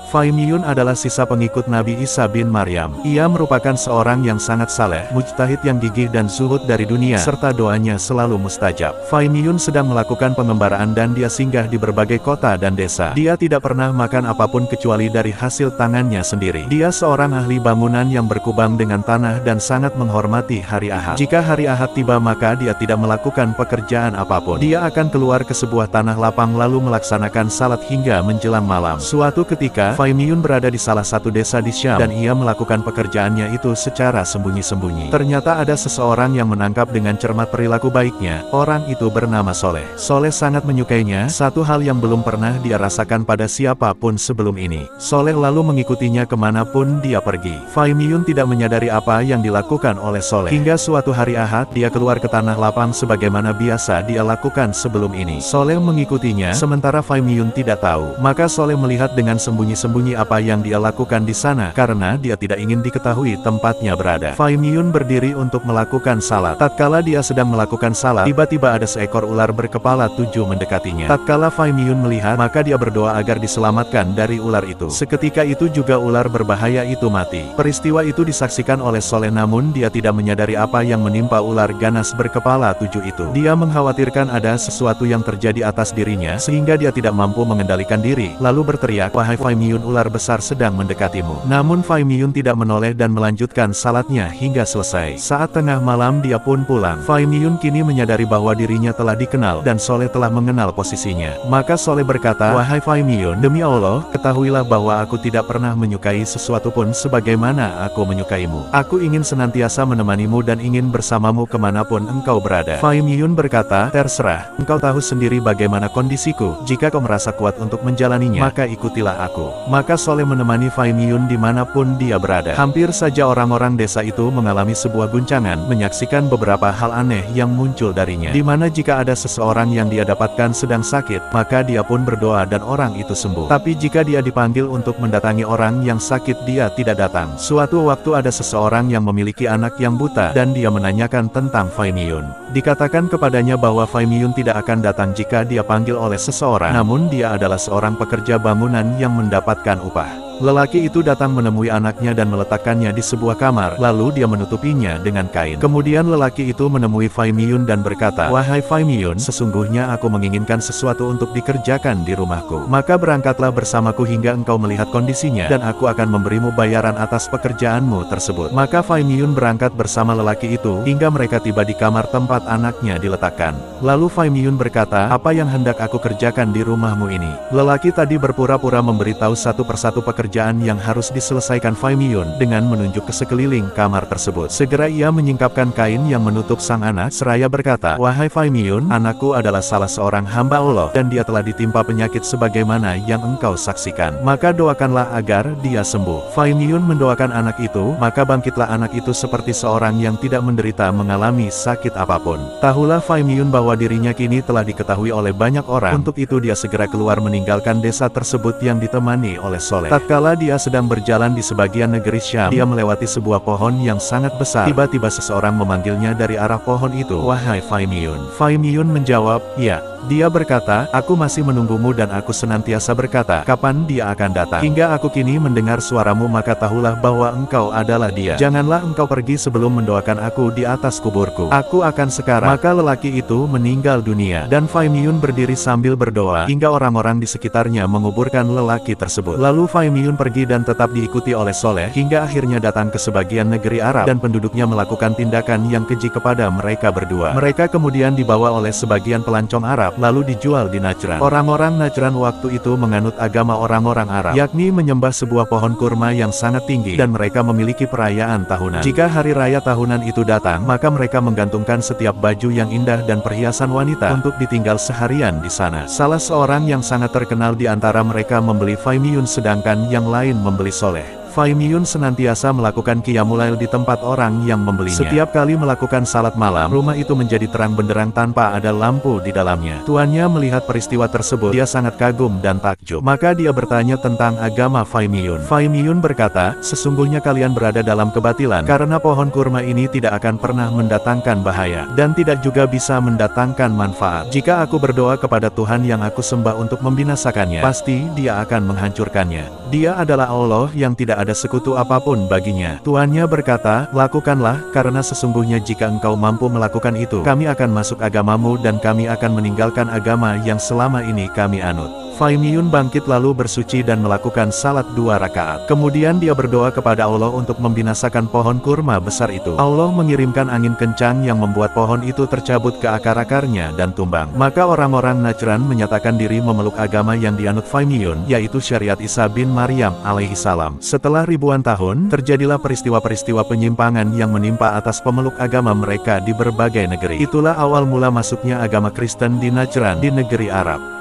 Fai Miyun adalah sisa pengikut Nabi Isa bin Maryam. Ia merupakan seorang yang sangat saleh, mujtahid yang gigih dan zuhud dari dunia, serta doanya selalu mustajab. Fai Miyun sedang melakukan pengembaraan dan dia singgah di berbagai kota dan desa. Dia tidak pernah makan apapun kecuali dari hasil tangannya sendiri. Dia seorang ahli bangunan yang berkubang dengan tanah dan sangat menghormati hari Ahad. Jika hari Ahad tiba maka dia tidak melakukan pekerjaan apapun. Dia akan keluar ke sebuah tanah lapang lalu melaksanakan salat hingga menjelang malam. Suatu ketika, Fai Miyun berada di salah satu desa di Syam, dan ia melakukan pekerjaannya itu secara sembunyi-sembunyi. Ternyata ada seseorang yang menangkap dengan cermat perilaku baiknya. Orang itu bernama Soleh. Soleh sangat menyukainya, satu hal yang belum pernah dia rasakan pada siapapun sebelum ini. Soleh lalu mengikutinya kemanapun dia pergi. Fai Miyun tidak menyadari apa yang dilakukan oleh Soleh. Hingga suatu hari Ahad, dia keluar ke tanah lapang sebagaimana biasa dia lakukan sebelum ini. Soleh mengikutinya, sementara Fai Miyun tidak tahu. Maka Soleh melihat dengan sembunyi-sembunyi apa yang dia lakukan di sana, karena dia tidak ingin diketahui tempatnya berada. Fai Miyun berdiri untuk melakukan salat. Tatkala dia sedang melakukan salat, tiba-tiba ada seekor ular berkepala 7 mendekatinya. Tatkala Fai Miyun melihat, maka dia berdoa agar diselamatkan dari ular itu. Seketika itu juga ular berbahaya itu mati. Peristiwa itu disaksikan oleh Soleh, namun dia tidak menyadari apa yang menimpa ular ganas berkepala 7 itu. Dia mengkhawatirkan ada sesuatu yang terjadi atas dirinya, sehingga dia tidak mampu mengendalikan diri, lalu berteriak, "Wahai Fai Miyun, ular besar sedang mendekatimu." Namun Fai Miyun tidak menoleh dan melanjutkan salatnya hingga selesai. Saat tengah malam dia pun pulang. Fai Miyun kini menyadari bahwa dirinya telah dikenal, dan Soleh telah mengenal posisinya. Maka Soleh berkata, "Wahai Fai Miyun, demi Allah, ketahuilah bahwa aku tidak pernah menyukai sesuatu pun sebagaimana aku menyukaimu. Aku ingin senantiasa menemanimu dan ingin bersamamu kemanapun engkau berada." Fai Miyun berkata, "Terserah, engkau tahu sendiri bagaimana kondisiku. Jika kau merasa kuat untuk menjalaninya, maka ikutilah aku." Maka Soleh menemani Fai Miyun dimanapun dia berada. Hampir saja orang-orang desa itu mengalami sebuah guncangan, menyaksikan beberapa hal aneh yang muncul darinya. Di mana jika ada seseorang yang dia dapatkan sedang sakit, maka dia pun berdoa dan orang itu sembuh. Tapi jika dia dipanggil untuk mendatangi orang yang sakit, dia tidak datang. Suatu waktu ada seseorang yang memiliki anak yang buta, dan dia menanyakan tentang Fai Miyun. Dikatakan kepadanya bahwa Fai Miyun tidak akan datang jika dia panggil oleh seseorang, namun dia adalah seorang pekerja bangunan yang mendapatkan upah. Lelaki itu datang menemui anaknya dan meletakkannya di sebuah kamar, lalu dia menutupinya dengan kain. Kemudian lelaki itu menemui Fai Miyun dan berkata, "Wahai Fai Miyun, sesungguhnya aku menginginkan sesuatu untuk dikerjakan di rumahku. Maka berangkatlah bersamaku hingga engkau melihat kondisinya, dan aku akan memberimu bayaran atas pekerjaanmu tersebut." Maka Fai Miyun berangkat bersama lelaki itu, hingga mereka tiba di kamar tempat anaknya diletakkan. Lalu Fai Miyun berkata, "Apa yang hendak aku kerjakan di rumahmu ini?" Lelaki tadi berpura-pura memberitahu satu persatu pekerjaan yang harus diselesaikan Fai Miyun, dengan menunjuk ke sekeliling kamar tersebut. Segera ia menyingkapkan kain yang menutup sang anak, seraya berkata, "Wahai Fai Miyun, anakku adalah salah seorang hamba Allah, dan dia telah ditimpa penyakit sebagaimana yang engkau saksikan. Maka doakanlah agar dia sembuh." Fai Miyun mendoakan anak itu, maka bangkitlah anak itu seperti seorang yang tidak menderita mengalami sakit apapun. Tahulah Fai Miyun bahwa dirinya kini telah diketahui oleh banyak orang. Untuk itu dia segera keluar meninggalkan desa tersebut yang ditemani oleh Soleh. Tatkala dia sedang berjalan di sebagian negeri Syam, dia melewati sebuah pohon yang sangat besar. Tiba-tiba seseorang memanggilnya dari arah pohon itu, "Wahai Fai Miyun." Fai Miyun menjawab, "Ya." Dia berkata, "Aku masih menunggumu dan aku senantiasa berkata, kapan dia akan datang? Hingga aku kini mendengar suaramu, maka tahulah bahwa engkau adalah dia. Janganlah engkau pergi sebelum mendoakan aku di atas kuburku. Aku akan sekarang." Maka lelaki itu meninggal dunia, dan Fai Miyun berdiri sambil berdoa, hingga orang-orang di sekitarnya menguburkan lelaki tersebut. Lalu Fai Miyun pergi dan tetap diikuti oleh Soleh, hingga akhirnya datang ke sebagian negeri Arab, dan penduduknya melakukan tindakan yang keji kepada mereka berdua. Mereka kemudian dibawa oleh sebagian pelancong Arab, lalu dijual di Najran. Orang-orang Najran waktu itu menganut agama orang-orang Arab, yakni menyembah sebuah pohon kurma yang sangat tinggi, dan mereka memiliki perayaan tahunan. Jika hari raya tahunan itu datang, maka mereka menggantungkan setiap baju yang indah dan perhiasan wanita untuk ditinggal seharian di sana. Salah seorang yang sangat terkenal di antara mereka membeli Fai Miyun, sedangkan yang lain membeli Soleh. Fai Miyun senantiasa melakukan qiyamul lail di tempat orang yang membelinya. Setiap kali melakukan salat malam, rumah itu menjadi terang benderang tanpa ada lampu di dalamnya. Tuannya melihat peristiwa tersebut, dia sangat kagum dan takjub. Maka dia bertanya tentang agama Fai Miyun. Fai Miyun berkata, sesungguhnya kalian berada dalam kebatilan, karena pohon kurma ini tidak akan pernah mendatangkan bahaya, dan tidak juga bisa mendatangkan manfaat. Jika aku berdoa kepada Tuhan yang aku sembah untuk membinasakannya, pasti Dia akan menghancurkannya. Dia adalah Allah yang tidak ada sekutu apapun baginya. Tuannya berkata, lakukanlah, karena sesungguhnya jika engkau mampu melakukan itu, kami akan masuk agamamu dan kami akan meninggalkan agama yang selama ini kami anut. Fai Miyun bangkit lalu bersuci dan melakukan salat 2 rakaat. Kemudian dia berdoa kepada Allah untuk membinasakan pohon kurma besar itu. Allah mengirimkan angin kencang yang membuat pohon itu tercabut ke akar-akarnya dan tumbang. Maka orang-orang Najran menyatakan diri memeluk agama yang dianut Fai Miyun, yaitu syariat Isa bin Maryam alaihissalam. Setelah ribuan tahun, terjadilah peristiwa-peristiwa penyimpangan yang menimpa atas pemeluk agama mereka di berbagai negeri. Itulah awal mula masuknya agama Kristen di Najran, di negeri Arab.